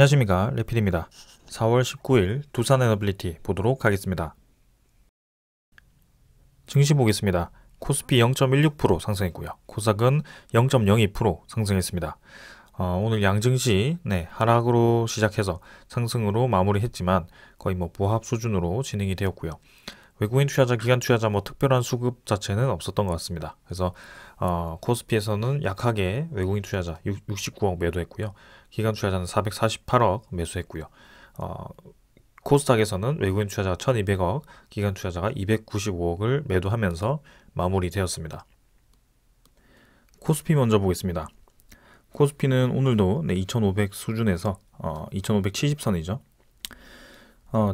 안녕하십니까, 레필입니다. 4월 19일 두산 에너빌리티 보도록 하겠습니다. 증시 보겠습니다. 코스피 0.16% 상승했고요. 코스닥은 0.02% 상승했습니다. 오늘 양증시 하락으로 시작해서 상승으로 마무리했지만 거의 보합 수준으로 진행이 되었고요. 외국인 투자자, 기관 투자자 특별한 수급 자체는 없었던 것 같습니다. 그래서 코스피에서는 약하게 외국인 투자자 69억 매도했고요. 기관 투자자는 448억 매수했고요. 코스닥에서는 외국인 투자자가 1200억, 기관 투자자가 295억을 매도하면서 마무리되었습니다. 코스피 먼저 보겠습니다. 코스피는 오늘도 2500 수준에서 2570선이죠.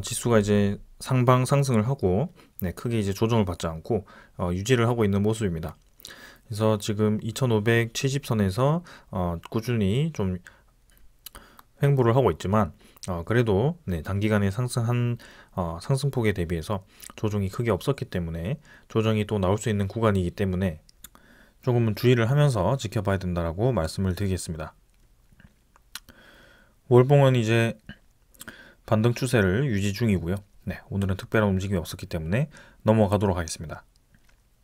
지수가 이제 상방 상승을 하고 크게 이제 조정을 받지 않고 유지를 하고 있는 모습입니다. 그래서 지금 2570선에서 꾸준히 좀 횡보를 하고 있지만 그래도 단기간에 상승한 상승폭에 대비해서 조정이 크게 없었기 때문에 조정이 또 나올 수 있는 구간이기 때문에 조금은 주의를 하면서 지켜봐야 된다라고 말씀을 드리겠습니다. 월봉은 이제 반등 추세를 유지 중이고요. 오늘은 특별한 움직임이 없었기 때문에 넘어가도록 하겠습니다.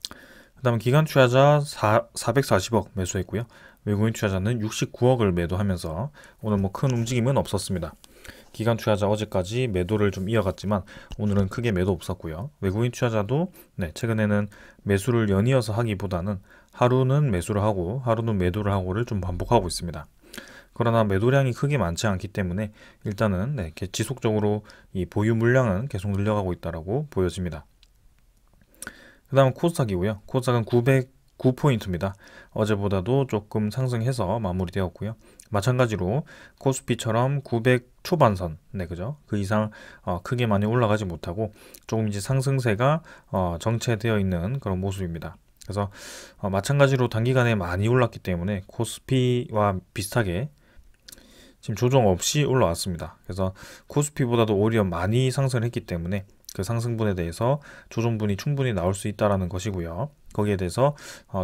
그 다음 기관 투자자 440억 매수했고요. 외국인 투자자는 69억을 매도하면서 오늘 큰 움직임은 없었습니다. 기관 투자자 어제까지 매도를 좀 이어갔지만 오늘은 크게 매도 없었고요. 외국인 투자자도 최근에는 매수를 연이어서 하기보다는 하루는 매수를 하고 하루는 매도를 하고를 좀 반복하고 있습니다. 그러나 매도량이 크게 많지 않기 때문에 일단은 지속적으로 이 보유 물량은 계속 늘려가고 있다라고 보여집니다. 그 다음 코스닥이고요. 코스닥은 909포인트입니다. 어제보다도 조금 상승해서 마무리되었고요. 마찬가지로 코스피처럼 900 초반선, 그죠? 그 이상 크게 많이 올라가지 못하고 조금 이제 상승세가 정체되어 있는 그런 모습입니다. 그래서 마찬가지로 단기간에 많이 올랐기 때문에 코스피와 비슷하게 지금 조정 없이 올라왔습니다. 그래서 코스피보다도 오히려 많이 상승을 했기 때문에 그 상승분에 대해서 조정분이 충분히 나올 수 있다는 것이고요. 거기에 대해서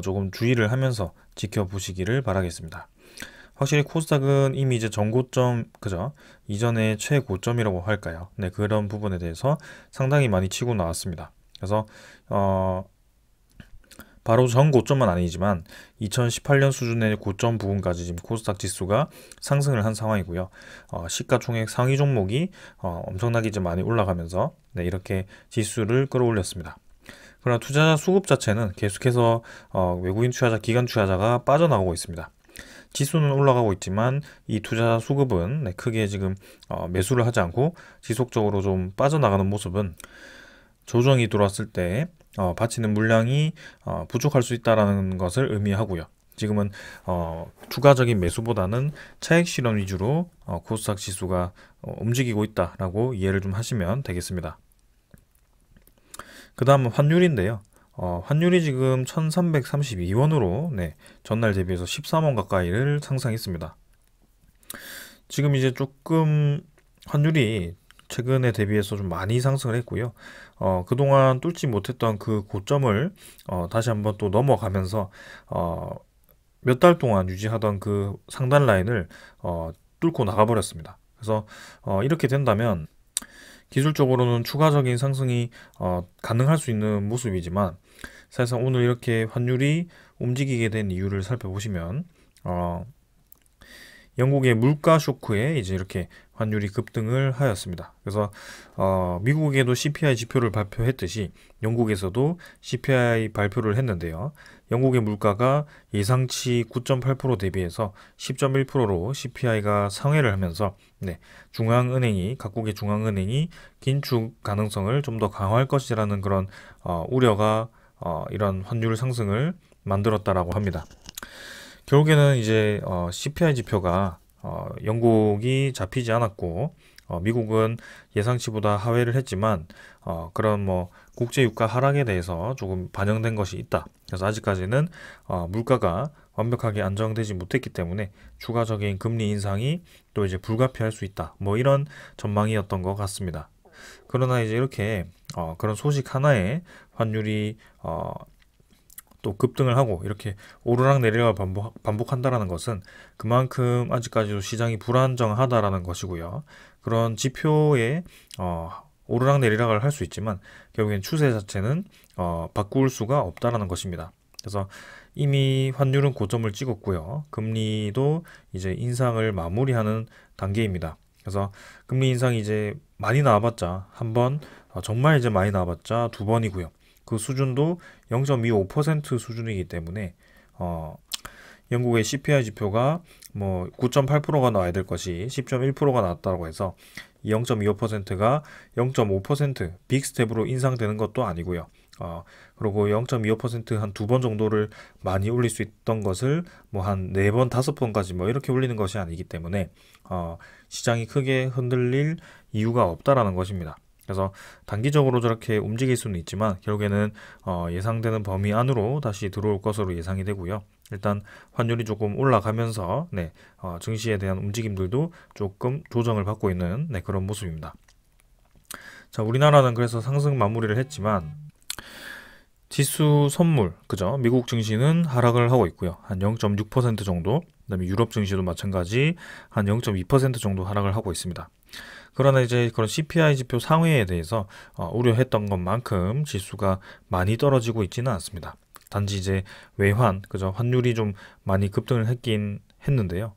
조금 주의를 하면서 지켜보시기를 바라겠습니다. 확실히 코스닥은 이미 이제 전고점, 그죠? 이전에 최고점이라고 할까요? 그런 부분에 대해서 상당히 많이 치고 나왔습니다. 그래서 바로 전 고점은 아니지만 2018년 수준의 고점 부분까지 지금 코스닥 지수가 상승을 한 상황이고요. 시가총액 상위 종목이 엄청나게 이제 많이 올라가면서 이렇게 지수를 끌어올렸습니다. 그러나 투자자 수급 자체는 계속해서 외국인 투자자, 기관 투자자가 빠져나오고 있습니다. 지수는 올라가고 있지만 이 투자자 수급은 크게 지금 매수를 하지 않고 지속적으로 좀 빠져나가는 모습은 조정이 들어왔을 때 바치는 물량이 부족할 수 있다는 것을 의미하고요. 지금은 추가적인 매수보다는 차익 실현 위주로 코스닥 지수가 움직이고 있다라고 이해를 좀 하시면 되겠습니다. 그 다음은 환율인데요. 환율이 지금 1332원으로 전날 대비해서 13원 가까이를 상승했습니다. 지금 이제 조금 환율이 최근에 대비해서 좀 많이 상승을 했고요. 그동안 뚫지 못했던 그 고점을 다시 한번 또 넘어가면서 몇 달 동안 유지하던 그 상단 라인을 뚫고 나가버렸습니다. 그래서 이렇게 된다면 기술적으로는 추가적인 상승이 가능할 수 있는 모습이지만 사실상 오늘 이렇게 환율이 움직이게 된 이유를 살펴보시면 영국의 물가 쇼크에 이제 이렇게 환율이 급등을 하였습니다. 그래서 미국에도 CPI 지표를 발표했듯이 영국에서도 CPI 발표를 했는데요. 영국의 물가가 예상치 9.8% 대비해서 10.1%로 CPI가 상회를 하면서 중앙은행이 각국의 중앙은행이 긴축 가능성을 좀 더 강화할 것이라는 그런 우려가 이런 환율 상승을 만들었다라고 합니다. 결국에는 이제 CPI 지표가 영국이 잡히지 않았고 미국은 예상치보다 하회를 했지만 그런 국제 유가 하락에 대해서 조금 반영된 것이 있다. 그래서 아직까지는 물가가 완벽하게 안정되지 못했기 때문에 추가적인 금리 인상이 또 이제 불가피할 수 있다. 이런 전망이었던 것 같습니다. 그러나 이제 이렇게 그런 소식 하나에 환율이 또 급등을 하고 이렇게 오르락 내리락을 반복한다라는 것은 그만큼 아직까지도 시장이 불안정하다라는 것이고요. 그런 지표에 오르락 내리락을 할 수 있지만 결국엔 추세 자체는 바꿀 수가 없다라는 것입니다. 그래서 이미 환율은 고점을 찍었고요. 금리도 이제 인상을 마무리하는 단계입니다. 그래서 금리 인상이 이제 많이 나와봤자 한 번, 정말 이제 많이 나와봤자 두 번이고요. 그 수준도 0.25% 수준이기 때문에 영국의 CPI 지표가 뭐 9.8%가 나와야 될 것이 10.1%가 나왔다고 해서 0.25%가 0.5% 빅스텝으로 인상되는 것도 아니고요. 그리고 0.25% 한 두 번 정도를 많이 올릴 수 있던 것을 뭐 한 네 번, 다섯 번까지 뭐 이렇게 올리는 것이 아니기 때문에 시장이 크게 흔들릴 이유가 없다라는 것입니다. 그래서 단기적으로 저렇게 움직일 수는 있지만 결국에는 예상되는 범위 안으로 다시 들어올 것으로 예상이 되고요. 일단 환율이 조금 올라가면서 증시에 대한 움직임들도 조금 조정을 받고 있는 그런 모습입니다. 자, 우리나라는 그래서 상승 마무리를 했지만 지수 선물, 그죠? 미국 증시는 하락을 하고 있고요. 한 0.6% 정도. 그다음에 유럽 증시도 마찬가지 한 0.2% 정도 하락을 하고 있습니다. 그러나 이제 그런 CPI 지표 상회에 대해서 우려했던 것만큼 지수가 많이 떨어지고 있지는 않습니다. 단지 이제 외환, 그죠? 환율이 좀 많이 급등을 했긴 했는데요.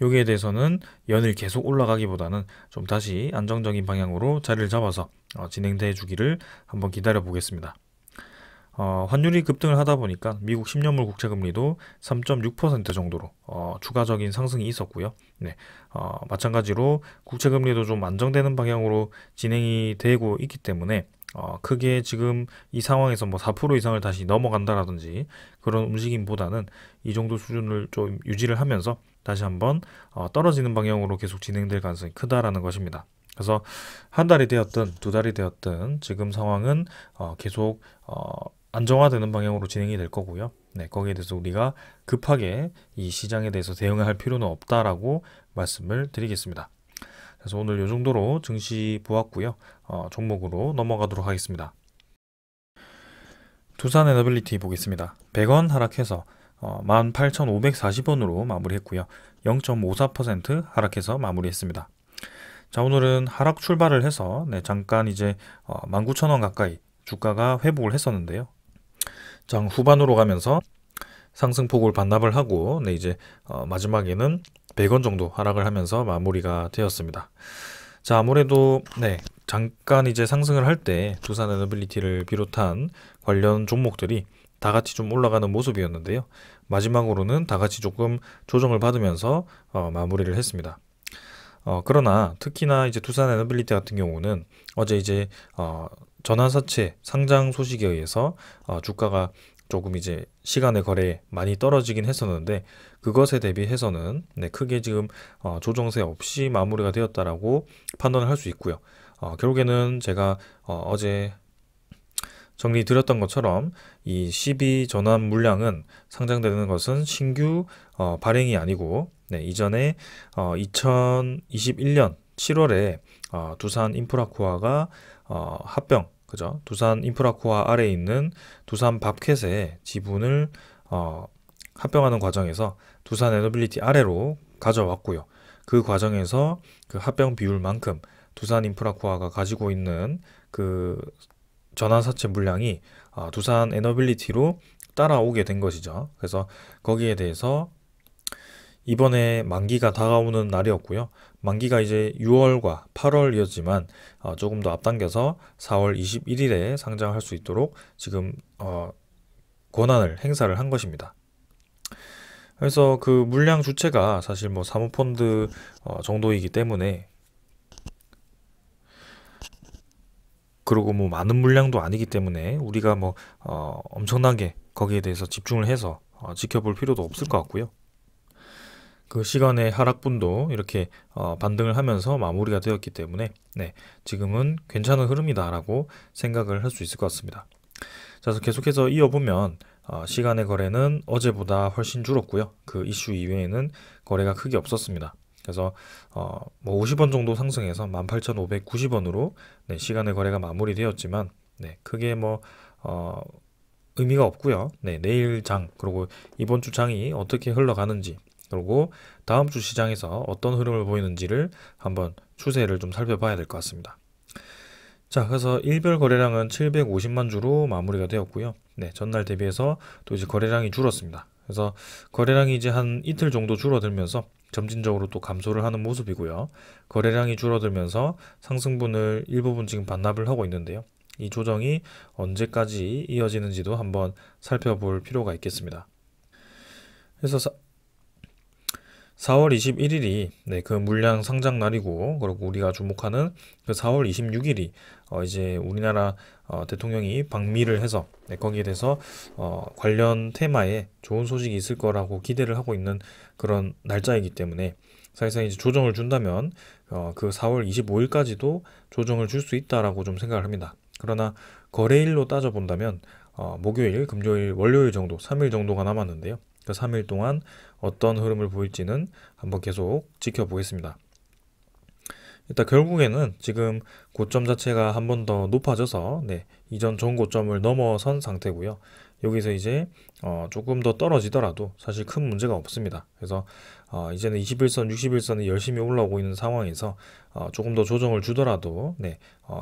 여기에 대해서는 연일 계속 올라가기보다는 좀 다시 안정적인 방향으로 자리를 잡아서 진행돼 주기를 한번 기다려 보겠습니다. 환율이 급등을 하다 보니까 미국 10년물 국채금리도 3.6% 정도로 추가적인 상승이 있었고요. 마찬가지로 국채금리도 좀 안정되는 방향으로 진행이 되고 있기 때문에 크게 지금 이 상황에서 뭐 4% 이상을 다시 넘어간다라든지 그런 움직임보다는 이 정도 수준을 좀 유지를 하면서 다시 한번 떨어지는 방향으로 계속 진행될 가능성이 크다라는 것입니다. 그래서 한 달이 되었든 두 달이 되었든 지금 상황은 계속 안정화되는 방향으로 진행이 될 거고요. 거기에 대해서 우리가 급하게 이 시장에 대해서 대응을 할 필요는 없다라고 말씀을 드리겠습니다. 그래서 오늘 이 정도로 증시 보았고요. 종목으로 넘어가도록 하겠습니다. 두산 에너빌리티 보겠습니다. 100원 하락해서 18,540원으로 마무리했고요. 0.54% 하락해서 마무리했습니다. 자, 오늘은 하락 출발을 해서 잠깐 이제 19,000원 가까이 주가가 회복을 했었는데요. 장 후반으로 가면서 상승폭을 반납을 하고 이제 마지막에는 100원 정도 하락을 하면서 마무리가 되었습니다. 자, 아무래도 잠깐 이제 상승을 할 때 두산 에너빌리티를 비롯한 관련 종목들이 다 같이 좀 올라가는 모습이었는데요. 마지막으로는 다 같이 조금 조정을 받으면서 마무리를 했습니다. 그러나 특히나 이제 두산 에너빌리티 같은 경우는 어제 이제 전환사채 상장 소식에 의해서 주가가 조금 이제 시간의 거래에 많이 떨어지긴 했었는데 그것에 대비해서는 크게 지금 조정세 없이 마무리가 되었다라고 판단을 할 수 있고요. 결국에는 제가 어제 정리 드렸던 것처럼 이 12 전환 물량은 상장되는 것은 신규 발행이 아니고 이전에 2021년 7월에 두산 인프라코아가 합병, 그죠? 두산 인프라코아 아래에 있는 두산 밥켓의 지분을 합병하는 과정에서 두산 에너빌리티 아래로 가져왔고요. 그 과정에서 그 합병 비율만큼 두산 인프라코아가 가지고 있는 그 전환사채 물량이 두산 에너빌리티로 따라오게 된 것이죠. 그래서 거기에 대해서 이번에 만기가 다가오는 날이었고요. 만기가 이제 6월과 8월이었지만 조금 더 앞당겨서 4월 21일에 상장할 수 있도록 지금 권한을 행사를 한 것입니다. 그래서 그 물량 주체가 사실 뭐 사모펀드 정도이기 때문에 그리고 뭐 많은 물량도 아니기 때문에 우리가 뭐 엄청나게 거기에 대해서 집중을 해서 지켜볼 필요도 없을 것 같고요. 그 시간의 하락분도 이렇게 반등을 하면서 마무리가 되었기 때문에 지금은 괜찮은 흐름이다라고 생각을 할 수 있을 것 같습니다. 자, 그래서 계속해서 이어보면 시간의 거래는 어제보다 훨씬 줄었고요. 그 이슈 이외에는 거래가 크게 없었습니다. 그래서 뭐 50원 정도 상승해서 18,590원으로 시간의 거래가 마무리되었지만 크게 뭐 의미가 없고요. 네, 내일 장 그리고 이번 주 장이 어떻게 흘러가는지 그리고 다음 주 시장에서 어떤 흐름을 보이는지를 한번 추세를 좀 살펴봐야 될 것 같습니다. 자, 그래서 일별 거래량은 750만 주로 마무리가 되었고요. 네, 전날 대비해서 또 이제 거래량이 줄었습니다. 그래서 거래량이 이제 한 이틀 정도 줄어들면서 점진적으로 또 감소를 하는 모습이고요. 거래량이 줄어들면서 상승분을 일부분 지금 반납을 하고 있는데요. 이 조정이 언제까지 이어지는지도 한번 살펴볼 필요가 있겠습니다. 그래서 4월 21일이 그 물량 상장 날이고 그리고 우리가 주목하는 그 4월 26일이 이제 우리나라 대통령이 방미를 해서 거기에 대해서 관련 테마에 좋은 소식이 있을 거라고 기대를 하고 있는 그런 날짜이기 때문에 사실상 이제 조정을 준다면 그 4월 25일까지도 조정을 줄 수 있다라고 좀 생각을 합니다. 그러나 거래일로 따져본다면 목요일, 금요일, 월요일 정도 3일 정도가 남았는데요. 그 3일 동안 어떤 흐름을 보일지는 한번 계속 지켜보겠습니다. 일단 결국에는 지금 고점 자체가 한 번 더 높아져서 이전 전 고점을 넘어선 상태고요. 여기서 이제 조금 더 떨어지더라도 사실 큰 문제가 없습니다. 그래서 이제는 21선, 61선이 열심히 올라오고 있는 상황에서 조금 더 조정을 주더라도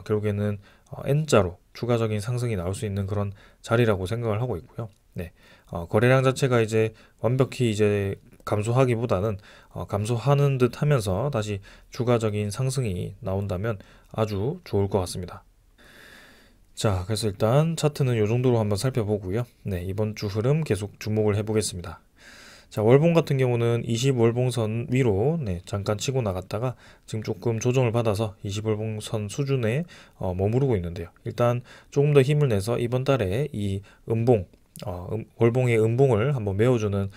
결국에는 N자로 추가적인 상승이 나올 수 있는 그런 자리라고 생각을 하고 있고요. 거래량 자체가 이제 완벽히 이제 감소하기보다는 감소하는 듯 하면서 다시 추가적인 상승이 나온다면 아주 좋을 것 같습니다. 자, 그래서 일단 차트는 이 정도로 한번 살펴보고요. 이번 주 흐름 계속 주목을 해보겠습니다. 자, 월봉 같은 경우는 20월봉선 위로 잠깐 치고 나갔다가 지금 조금 조정을 받아서 20월봉선 수준에 머무르고 있는데요. 일단 조금 더 힘을 내서 이번 달에 이 음봉 월봉의 음봉을 한번 메워주는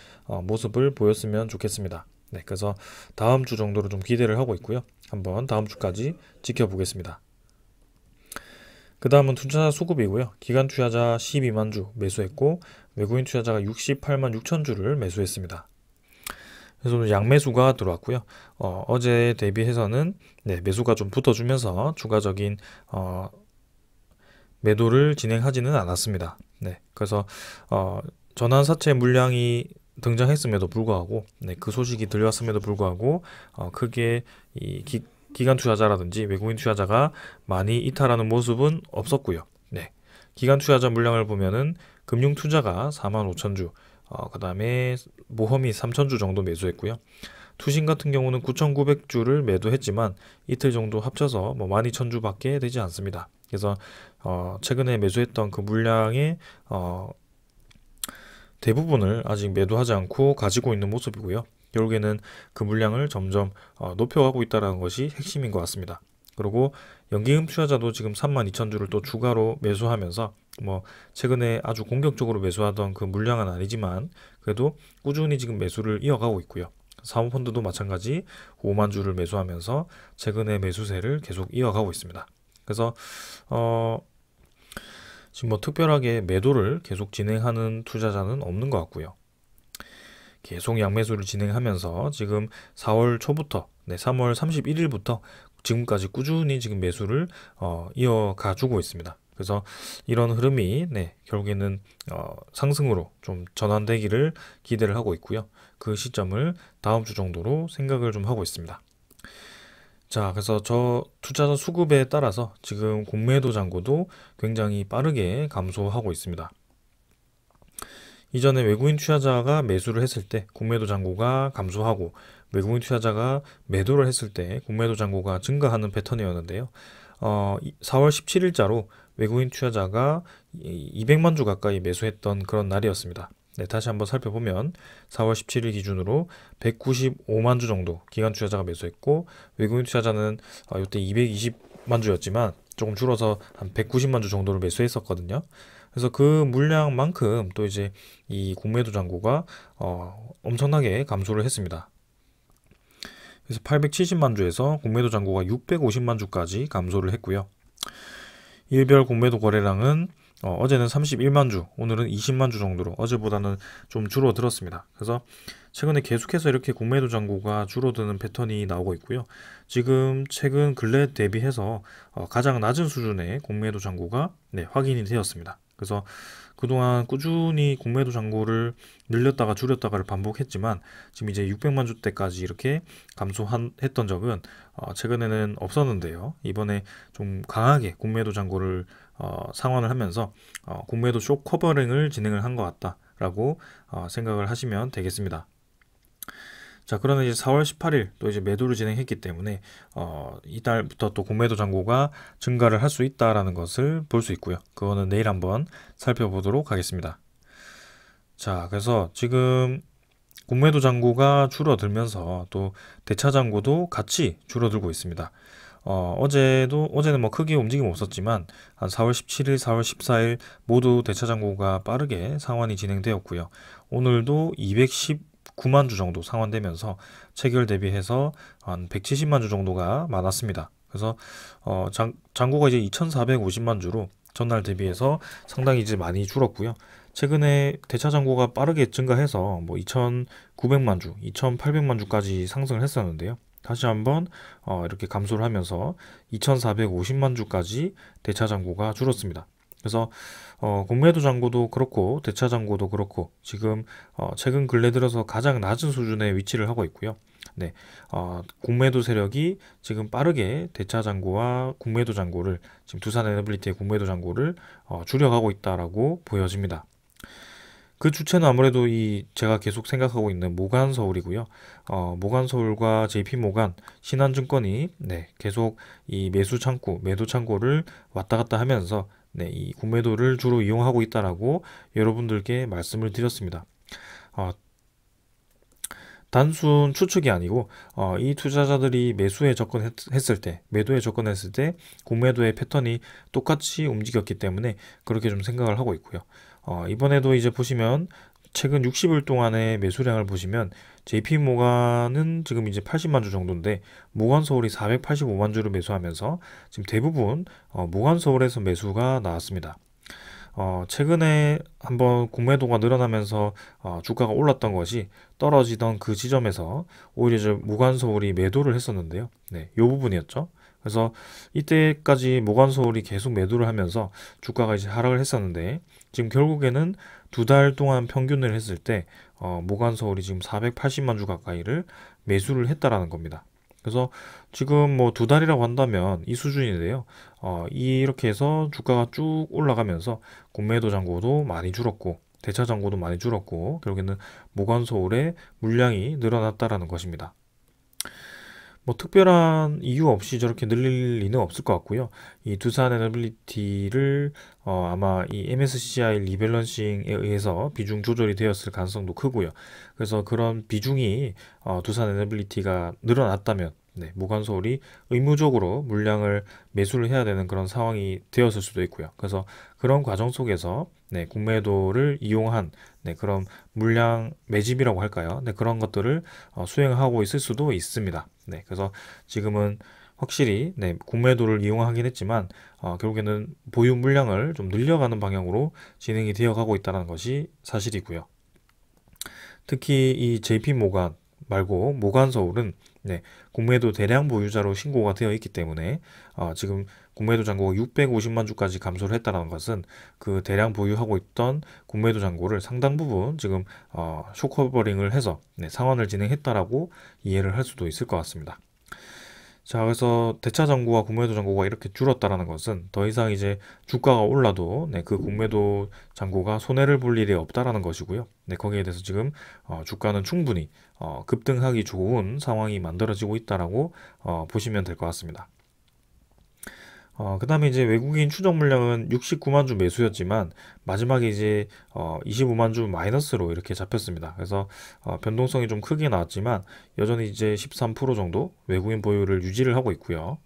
모습을 보였으면 좋겠습니다. 그래서 다음 주 정도로 좀 기대를 하고 있고요. 한번 다음 주까지 지켜보겠습니다. 그 다음은 투자자 수급이고요. 기관 투자자 12만 주 매수했고 외국인 투자자가 68만 6천 주를 매수했습니다. 그래서 양매수가 들어왔고요. 어제 대비해서는 매수가 좀 붙어주면서 추가적인 매도를 진행하지는 않았습니다. 그래서 전환사채 물량이 등장했음에도 불구하고 그 소식이 들려왔음에도 불구하고 크게 이 기관 투자자라든지 외국인 투자자가 많이 이탈하는 모습은 없었고요. 기관 투자자 물량을 보면은 금융 투자가 4만 5천 주, 그 다음에 모험이 3천 주 정도 매수했고요. 투신 같은 경우는 9,900주를 매도했지만 이틀 정도 합쳐서 12,000주밖에 되지 않습니다. 그래서 최근에 매수했던 그 물량의 대부분을 아직 매도하지 않고 가지고 있는 모습이고요. 결국에는 그 물량을 점점 높여가고 있다는 것이 핵심인 것 같습니다. 그리고 연기금 투자자도 지금 32,000주를 또 추가로 매수하면서 최근에 아주 공격적으로 매수하던 그 물량은 아니지만 그래도 꾸준히 지금 매수를 이어가고 있고요. 사모펀드도 마찬가지 5만 주를 매수하면서 최근의 매수세를 계속 이어가고 있습니다. 그래서 지금 특별하게 매도를 계속 진행하는 투자자는 없는 것 같고요. 계속 양매수를 진행하면서 지금 4월 초부터 3월 31일부터 지금까지 꾸준히 지금 매수를 이어가 주고 있습니다. 그래서 이런 흐름이 결국에는 상승으로 좀 전환되기를 기대를 하고 있고요. 그 시점을 다음 주 정도로 생각을 좀 하고 있습니다. 자, 그래서 저 투자자 수급에 따라서 지금 공매도 잔고도 굉장히 빠르게 감소하고 있습니다. 이전에 외국인 투자자가 매수를 했을 때 공매도 잔고가 감소하고 외국인 투자자가 매도를 했을 때 공매도 잔고가 증가하는 패턴이었는데요. 4월 17일자로 외국인 투자자가 200만 주 가까이 매수했던 그런 날이었습니다. 다시 한번 살펴보면 4월 17일 기준으로 195만 주 정도 기관 투자자가 매수했고 외국인 투자자는 이때 220만 주였지만 조금 줄어서 한 190만 주 정도를 매수했었거든요. 그래서 그 물량만큼 또 이제 이 공매도 잔고가 엄청나게 감소를 했습니다. 그래서 870만 주에서 공매도 잔고가 650만 주까지 감소를 했고요. 일별 공매도 거래량은 어제는 31만 주, 오늘은 20만 주 정도로 어제보다는 좀 줄어들었습니다. 그래서 최근에 계속해서 이렇게 공매도 잔고가 줄어드는 패턴이 나오고 있고요. 지금 최근 근래 대비해서 가장 낮은 수준의 공매도 잔고가 확인이 되었습니다. 그래서 그동안 꾸준히 공매도 잔고를 늘렸다가 줄였다가를 반복했지만 지금 이제 600만 주대까지 이렇게 감소했던 적은 최근에는 없었는데요. 이번에 좀 강하게 공매도 잔고를 상환을 하면서 공매도 숏 커버링을 진행을 한 것 같다라고 생각을 하시면 되겠습니다. 자, 그러나 이제 4월 18일 또 이제 매도를 진행했기 때문에 이달부터 또 공매도 잔고가 증가를 할 수 있다라는 것을 볼 수 있고요. 그거는 내일 한번 살펴보도록 하겠습니다. 자, 그래서 지금 공매도 잔고가 줄어들면서 또 대차 잔고도 같이 줄어들고 있습니다. 어제는 뭐 크게 움직임 없었지만 한 4월 17일, 4월 14일 모두 대차 잔고가 빠르게 상환이 진행되었고요. 오늘도 219만 주 정도 상환되면서 체결 대비해서 한 170만 주 정도가 많았습니다. 그래서 잔고가 이제 2,450만 주로 전날 대비해서 상당히 이제 많이 줄었고요. 최근에 대차 잔고가 빠르게 증가해서 뭐 2,900만 주, 2,800만 주까지 상승을 했었는데요. 다시 한번 이렇게 감소를 하면서 2,450만 주까지 대차 잔고가 줄었습니다. 그래서 공매도 잔고도 그렇고 대차 잔고도 그렇고 지금 최근 근래 들어서 가장 낮은 수준의 위치를 하고 있고요. 네, 공매도 세력이 지금 빠르게 대차 잔고와 공매도 잔고를 지금 두산에너빌리티의 공매도 잔고를 줄여가고 있다라고 보여집니다. 그 주체는 아무래도 제가 계속 생각하고 있는 모간서울이고요. 모간서울과 JP모간, 신한증권이 계속 이 매수 창구, 매도 창고를 왔다 갔다 하면서 이 공매도를 주로 이용하고 있다라고 여러분들께 말씀을 드렸습니다. 단순 추측이 아니고 이 투자자들이 매수에 접근했을 때, 매도에 접근했을 때 공매도의 패턴이 똑같이 움직였기 때문에 그렇게 좀 생각을 하고 있고요. 이번에도 이제 보시면 최근 60일 동안의 매수량을 보시면 JP모간은 지금 이제 80만 주 정도인데 모간서울이 485만 주를 매수하면서 지금 대부분 모간서울에서 매수가 나왔습니다. 최근에 한번 공매도가 늘어나면서 주가가 올랐던 것이 떨어지던 그 지점에서 오히려 모간서울이 매도를 했었는데요. 네, 이 부분이었죠. 그래서 이때까지 모간서울이 계속 매도를 하면서 주가가 이제 하락을 했었는데 지금 결국에는 2달 동안 평균을 했을 때 모간서울이 지금 480만 주 가까이를 매수를 했다라는 겁니다. 그래서 지금 뭐 2달이라고 한다면 이 수준인데요. 이렇게 해서 주가가 쭉 올라가면서 공매도 잔고도 많이 줄었고 대차 잔고도 많이 줄었고 결국에는 모간서울의 물량이 늘어났다라는 것입니다. 뭐 특별한 이유 없이 저렇게 늘릴 리는 없을 것 같고요. 이 두산에너빌리티를 아마 이 MSCI 리밸런싱에 의해서 비중 조절이 되었을 가능성도 크고요. 그래서 그런 비중이 두산에너빌리티가 늘어났다면 모간서울이 의무적으로 물량을 매수를 해야 되는 그런 상황이 되었을 수도 있고요. 그래서 그런 과정 속에서 공매도를 이용한 그런 물량 매집이라고 할까요? 그런 것들을 수행하고 있을 수도 있습니다. 그래서 지금은 확실히 공매도를 이용하긴 했지만 결국에는 보유 물량을 좀 늘려가는 방향으로 진행이 되어가고 있다는 것이 사실이고요. 특히 이 JP모간 말고 모간서울은 공매도 대량 보유자로 신고가 되어 있기 때문에 지금 공매도 잔고가 650만 주까지 감소를 했다는 것은 그 대량 보유하고 있던 공매도 잔고를 상당 부분 지금 숏커버링을 해서 상환을 진행했다라고 이해를 할 수도 있을 것 같습니다. 자, 그래서 대차 잔고와 공매도 잔고가 이렇게 줄었다라는 것은 더 이상 이제 주가가 올라도 그 공매도 잔고가 손해를 볼 일이 없다라는 것이고요. 거기에 대해서 지금 주가는 충분히 급등하기 좋은 상황이 만들어지고 있다라고 보시면 될 것 같습니다. 그 다음에 이제 외국인 추적 물량은 69만 주 매수였지만 마지막에 이제 25만 주 마이너스로 이렇게 잡혔습니다. 그래서 변동성이 좀 크게 나왔지만 여전히 이제 13% 정도 외국인 보유를 유지를 하고 있고요.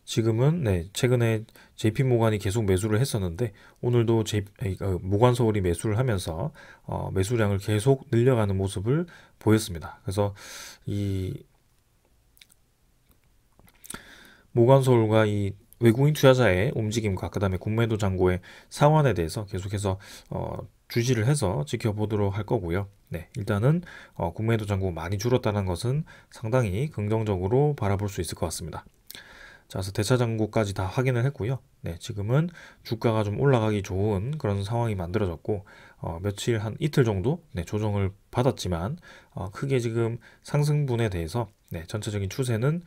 지금은 최근에 JP모간이 계속 매수를 했었는데 오늘도 모간서울이 매수를 하면서 매수량을 계속 늘려가는 모습을 보였습니다. 그래서 이 모간서울과 이 외국인 투자자의 움직임과 그 다음에 공매도 잔고의 상환에 대해서 계속해서 주시를 해서 지켜보도록 할 거고요. 일단은 공매도 잔고 많이 줄었다는 것은 상당히 긍정적으로 바라볼 수 있을 것 같습니다. 자, 그래서 대차장구까지 다 확인을 했고요. 네, 지금은 주가가 좀 올라가기 좋은 그런 상황이 만들어졌고, 며칠 한 이틀 정도 네, 조정을 받았지만 크게 지금 상승분에 대해서 네, 전체적인 추세는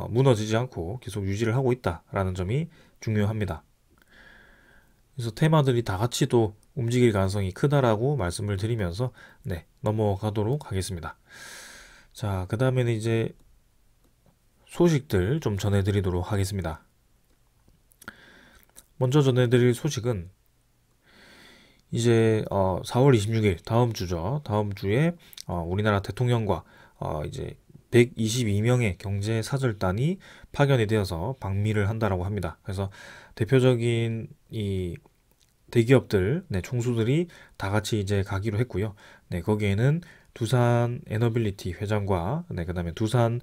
무너지지 않고 계속 유지를 하고 있다라는 점이 중요합니다. 그래서 테마들이 다 같이 또 움직일 가능성이 크다라고 말씀을 드리면서 네, 넘어가도록 하겠습니다. 자, 그 다음에는 이제 소식들 좀 전해드리도록 하겠습니다. 먼저 전해드릴 소식은 이제 4월 26일 다음 주죠. 다음 주에 우리나라 대통령과 이제 122명의 경제사절단이 파견이 되어서 방미를 한다라고 합니다. 그래서 대표적인 이 대기업들, 네, 총수들이 다 같이 이제 가기로 했고요. 네, 거기에는 두산 에너빌리티 회장과 네, 그다음에 두산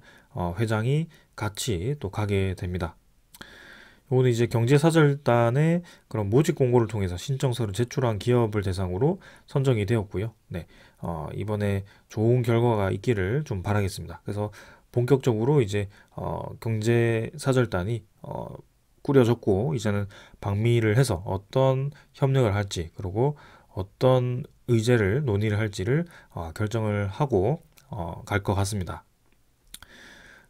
회장이 같이 또 가게 됩니다. 요거는 이제 경제사절단의 그런 모집 공고를 통해서 신청서를 제출한 기업을 대상으로 선정이 되었고요. 네, 이번에 좋은 결과가 있기를 좀 바라겠습니다. 그래서 본격적으로 이제 경제사절단이 꾸려졌고 이제는 방미를 해서 어떤 협력을 할지 그리고 어떤 의제를 논의를 할지를 결정을 하고 갈 것 같습니다.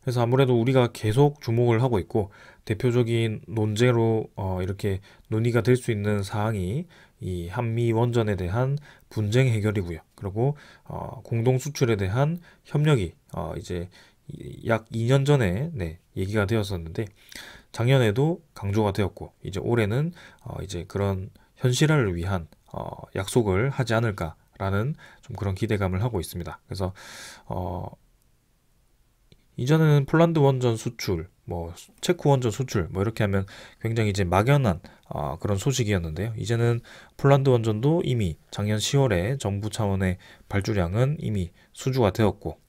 그래서 아무래도 우리가 계속 주목을 하고 있고 대표적인 논제로 이렇게 논의가 될 수 있는 사항이 이 한미 원전에 대한 분쟁 해결이고요. 그리고 공동 수출에 대한 협력이 이제 약 2년 전에 네, 얘기가 되었었는데 작년에도 강조가 되었고 이제 올해는 이제 그런 현실화를 위한 약속을 하지 않을까라는 좀 그런 기대감을 하고 있습니다. 그래서 이전에는 폴란드 원전 수출, 뭐 체코 원전 수출, 뭐 이렇게 하면 굉장히 이제 막연한 그런 소식이었는데요. 이제는 폴란드 원전도 이미 작년 10월에 정부 차원의 발주량은 이미 수주가 되었고,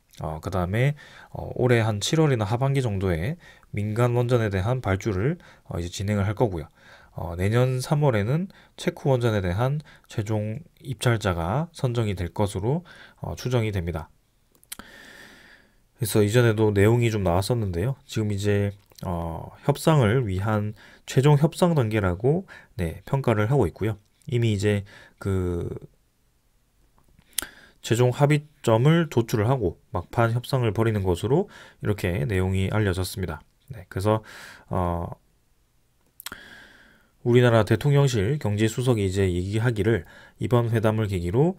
그 다음에 올해 한 7월이나 하반기 정도에 민간 원전에 대한 발주를 이제 진행을 할 거고요. 내년 3월에는 체코 원전에 대한 최종 입찰자가 선정이 될 것으로 추정이 됩니다. 그래서 이전에도 내용이 좀 나왔었는데요. 지금 이제 협상을 위한 최종 협상 단계라고 네, 평가를 하고 있고요. 이미 이제 그 최종 합의점을 도출을 하고 막판 협상을 벌이는 것으로 이렇게 내용이 알려졌습니다. 네, 그래서 우리나라 대통령실 경제수석이 이제 얘기하기를 이번 회담을 계기로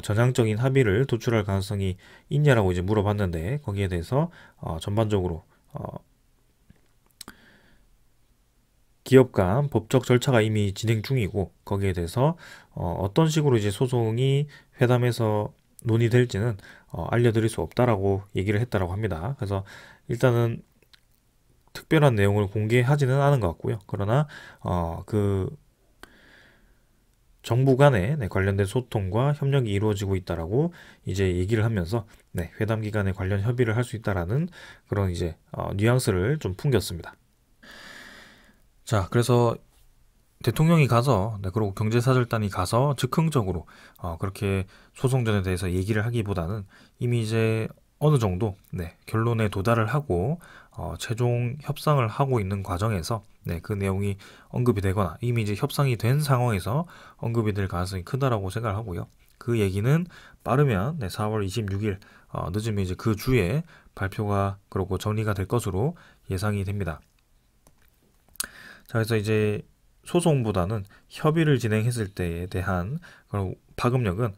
전향적인 합의를 도출할 가능성이 있냐라고 이제 물어봤는데 거기에 대해서 전반적으로 기업 간 법적 절차가 이미 진행 중이고 거기에 대해서 어떤 식으로 이제 소송이 회담에서 논의될지는 알려드릴 수 없다라고 얘기를 했다라고 합니다. 그래서 일단은 특별한 내용을 공개하지는 않은 것 같고요. 그러나 그 정부 간에 네, 관련된 소통과 협력이 이루어지고 있다라고 이제 얘기를 하면서 네, 회담 기간에 관련 협의를 할 수 있다라는 그런 이제 뉘앙스를 좀 풍겼습니다. 자, 그래서 대통령이 가서 네, 그리고 경제사절단이 가서 즉흥적으로 그렇게 소송전에 대해서 얘기를 하기보다는 이미 이제 어느 정도 네, 결론에 도달을 하고 최종 협상을 하고 있는 과정에서 네, 그 내용이 언급이 되거나 이미 이제 협상이 된 상황에서 언급이 될 가능성이 크다라고 생각을 하고요. 그 얘기는 빠르면 네, 4월 26일 늦으면 이제 그 주에 발표가 그리고 정리가 될 것으로 예상이 됩니다. 자, 그래서 이제 소송보다는 협의를 진행했을 때에 대한 그런 파급력은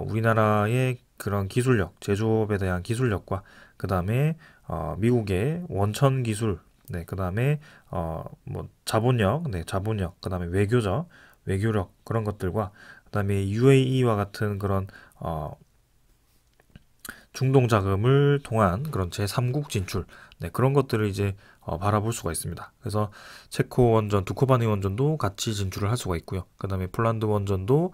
우리나라의 그런 기술력, 제조업에 대한 기술력과 그 다음에 미국의 원천 기술, 네, 그 다음에 뭐 자본력, 네, 자본력, 그 다음에 외교력 그런 것들과 그 다음에 UAE와 같은 그런 중동 자금을 통한 그런 제3국 진출, 네, 그런 것들을 이제 바라볼 수가 있습니다. 그래서 체코 원전, 두코바니 원전도 같이 진출을 할 수가 있고요. 그 다음에 폴란드 원전도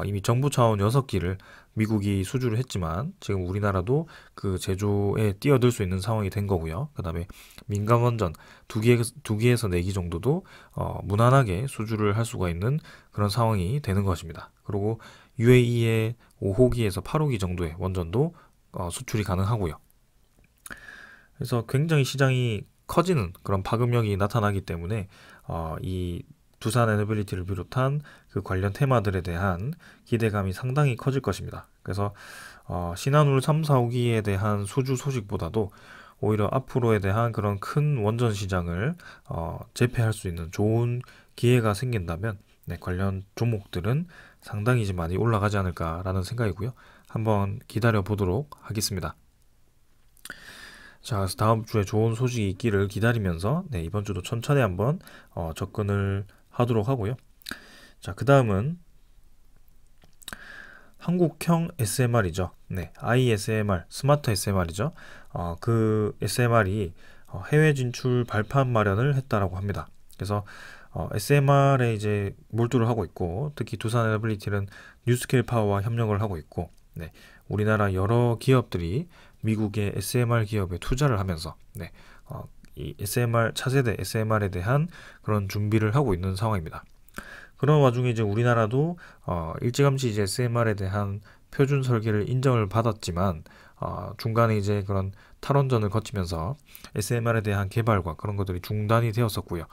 이미 정부 차원 6기를 미국이 수주를 했지만 지금 우리나라도 그 제조에 뛰어들 수 있는 상황이 된 거고요. 그 다음에 민간 원전 2기에서 4기 정도도 무난하게 수주를 할 수가 있는 그런 상황이 되는 것입니다. 그리고 UAE의 5호기에서 8호기 정도의 원전도 수출이 가능하고요. 그래서 굉장히 시장이 커지는 그런 파급력이 나타나기 때문에 이 두산 에너빌리티를 비롯한 그 관련 테마들에 대한 기대감이 상당히 커질 것입니다. 그래서 신한울 3, 4호기에 대한 소주 소식보다도 오히려 앞으로에 대한 그런 큰 원전 시장을 재패할 수 있는 좋은 기회가 생긴다면 네, 관련 종목들은 상당히 이제 많이 올라가지 않을까라는 생각이고요. 한번 기다려 보도록 하겠습니다. 자, 그래서 다음 주에 좋은 소식이 있기를 기다리면서 네, 이번 주도 천천히 한번 접근을 하도록 하고요. 자, 그 다음은 한국형 SMR이죠. 네, ISMR, 스마트 SMR이죠. 그 SMR이 해외 진출 발판 마련을 했다라고 합니다. 그래서 SMR에 이제 몰두를 하고 있고, 특히 두산 에너빌리티는 뉴스케일 파워와 협력을 하고 있고, 네, 우리나라 여러 기업들이 미국의 SMR 기업에 투자를 하면서 네, 이 SMR 차세대 SMR에 대한 그런 준비를 하고 있는 상황입니다. 그런 와중에 이제 우리나라도 일찌감치 이제 SMR에 대한 표준 설계를 인정을 받았지만 중간에 이제 그런 탈원전을 거치면서 SMR에 대한 개발과 그런 것들이 중단이 되었었고요.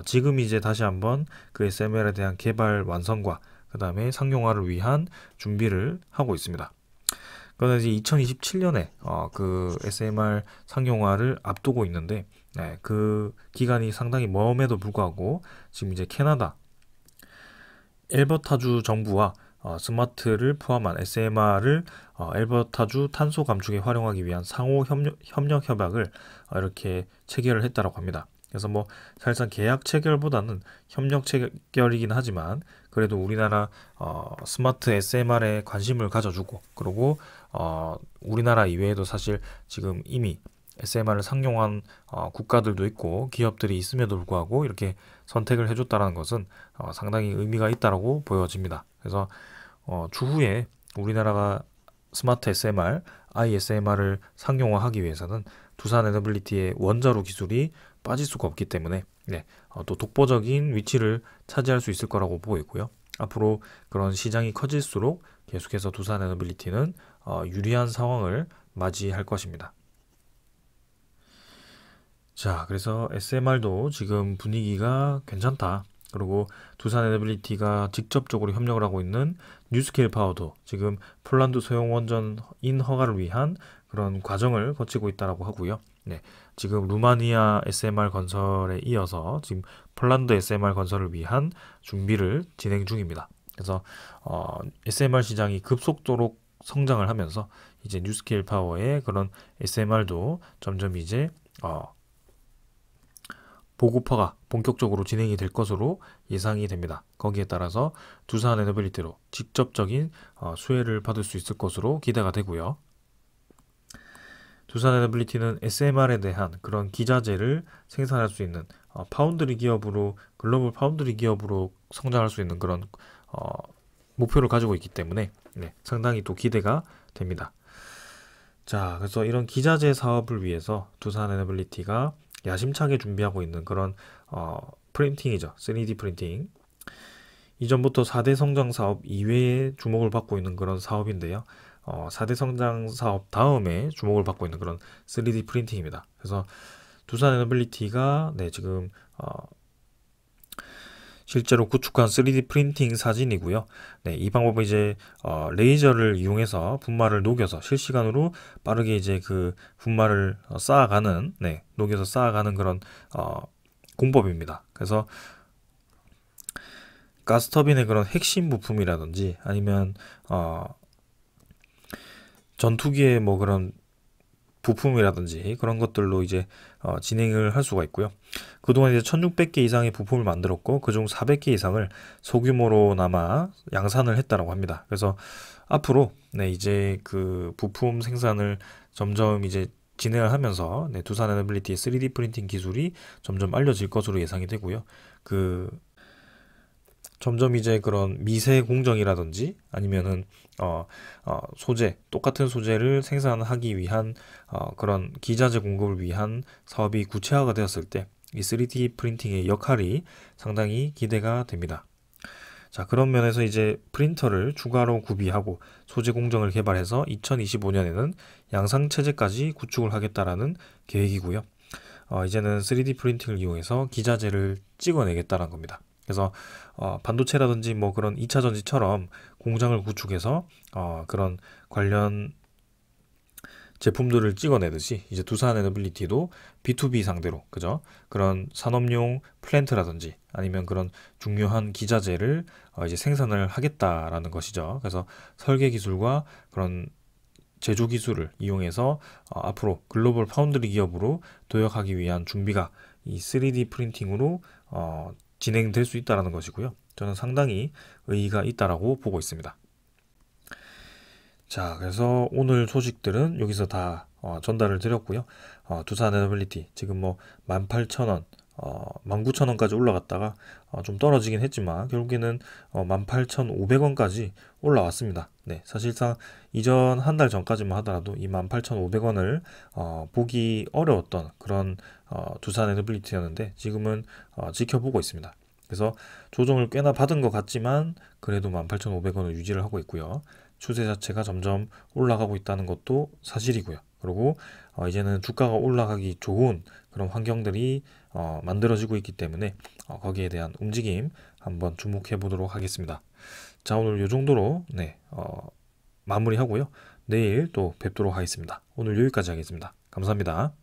지금 이제 다시 한번 그 SMR에 대한 개발 완성과 그 다음에 상용화를 위한 준비를 하고 있습니다. 그거는 이제 2027년에 그 SMR 상용화를 앞두고 있는데 네, 그 기간이 상당히 먼에도 불구하고 지금 이제 캐나다 엘버타주 정부와 스마트를 포함한 SMR을 엘버타주 탄소 감축에 활용하기 위한 상호 협력 협약을 이렇게 체결을 했다고 합니다. 그래서 뭐 사실상 계약 체결보다는 협력 체결이긴 하지만 그래도 우리나라 스마트 SMR에 관심을 가져주고 그리고 우리나라 이외에도 사실 지금 이미 SMR을 상용한 국가들도 있고 기업들이 있음에도 불구하고 이렇게 선택을 해줬다는 것은 상당히 의미가 있다고 보여집니다. 그래서 추후에 우리나라가 스마트 SMR, ISMR을 상용화하기 위해서는 두산 에너빌리티의 원자로 기술이 빠질 수가 없기 때문에 네, 또 독보적인 위치를 차지할 수 있을 거라고 보고 있고요. 앞으로 그런 시장이 커질수록 계속해서 두산 에너빌리티는 유리한 상황을 맞이할 것입니다. 자, 그래서 SMR도 지금 분위기가 괜찮다. 그리고 두산 에너빌리티가 직접적으로 협력을 하고 있는 뉴스케일 파워도 지금 폴란드 소형 원전인 허가를 위한 그런 과정을 거치고 있다고 하고요. 네, 지금 루마니아 SMR 건설에 이어서 지금 폴란드 SMR 건설을 위한 준비를 진행 중입니다. 그래서 SMR 시장이 급속도로 성장을 하면서 이제 뉴스케일 파워의 그런 SMR도 점점 이제 보급화가 본격적으로 진행이 될 것으로 예상이 됩니다. 거기에 따라서 두산 에너빌리티로 직접적인 수혜를 받을 수 있을 것으로 기대가 되고요. 두산 에너빌리티는 SMR에 대한 그런 기자재를 생산할 수 있는 파운드리 기업으로 글로벌 파운드리 기업으로 성장할 수 있는 그런 목표를 가지고 있기 때문에 네, 상당히 또 기대가 됩니다. 자, 그래서 이런 기자재 사업을 위해서 두산 에너빌리티가 야심차게 준비하고 있는 그런 프린팅이죠. 3D 프린팅. 이전부터 4대 성장 사업 이외에 주목을 받고 있는 그런 사업인데요. 4대 성장 사업 다음에 주목을 받고 있는 그런 3D 프린팅입니다. 그래서 두산 에너빌리티가 네, 지금 실제로 구축한 3D 프린팅 사진이고요. 네, 이 방법은 이제 레이저를 이용해서 분말을 녹여서 실시간으로 빠르게 이제 그 분말을 쌓아가는, 네, 녹여서 쌓아가는 그런 공법입니다. 그래서 가스터빈의 그런 핵심 부품이라든지 아니면 전투기의 뭐 그런 부품이라든지 그런 것들로 이제 진행을 할 수가 있고요. 그동안 이제 1600개 이상의 부품을 만들었고 그중 400개 이상을 소규모로나마 양산을 했다라고 합니다. 그래서 앞으로 네, 이제 그 부품 생산을 점점 이제 진행을 하면서 네, 두산 에너빌리티의 3D 프린팅 기술이 점점 알려질 것으로 예상이 되고요. 점점 이제 그런 미세 공정이라든지 아니면은 소재, 똑같은 소재를 생산하기 위한 그런 기자재 공급을 위한 사업이 구체화가 되었을 때 이 3D 프린팅의 역할이 상당히 기대가 됩니다. 자, 그런 면에서 이제 프린터를 추가로 구비하고 소재 공정을 개발해서 2025년에는 양상 체제까지 구축을 하겠다라는 계획이고요. 이제는 3D 프린팅을 이용해서 기자재를 찍어내겠다는 겁니다. 그래서 반도체라든지 뭐 그런 2차 전지처럼 공장을 구축해서 그런 관련 제품들을 찍어내듯이 이제 두산 에너빌리티도 B2B 상대로 그죠? 그런 산업용 플랜트라든지 아니면 그런 중요한 기자재를 이제 생산을 하겠다라는 것이죠. 그래서 설계 기술과 그런 제조 기술을 이용해서 앞으로 글로벌 파운드리 기업으로 도약하기 위한 준비가 이 3D 프린팅으로 진행될 수 있다는 것이고요. 저는 상당히 의의가 있다라고 보고 있습니다. 자, 그래서 오늘 소식들은 여기서 다 전달을 드렸고요. 두산 에너빌리티 지금 뭐 18,000원, 19,000원까지 올라갔다가 좀 떨어지긴 했지만 결국에는 18,500원까지 올라왔습니다. 네, 사실상 이전 한 달 전까지만 하더라도 이 18,500원을 보기 어려웠던 그런 두산 에너빌리티였는데 지금은 지켜보고 있습니다. 그래서 조정을 꽤나 받은 것 같지만 그래도 18,500원을 유지를 하고 있고요. 추세 자체가 점점 올라가고 있다는 것도 사실이고요. 그리고 이제는 주가가 올라가기 좋은 그런 환경들이 만들어지고 있기 때문에 거기에 대한 움직임 한번 주목해 보도록 하겠습니다. 자, 오늘 이 정도로 네, 마무리하고요. 내일 또 뵙도록 하겠습니다. 오늘 여기까지 하겠습니다. 감사합니다.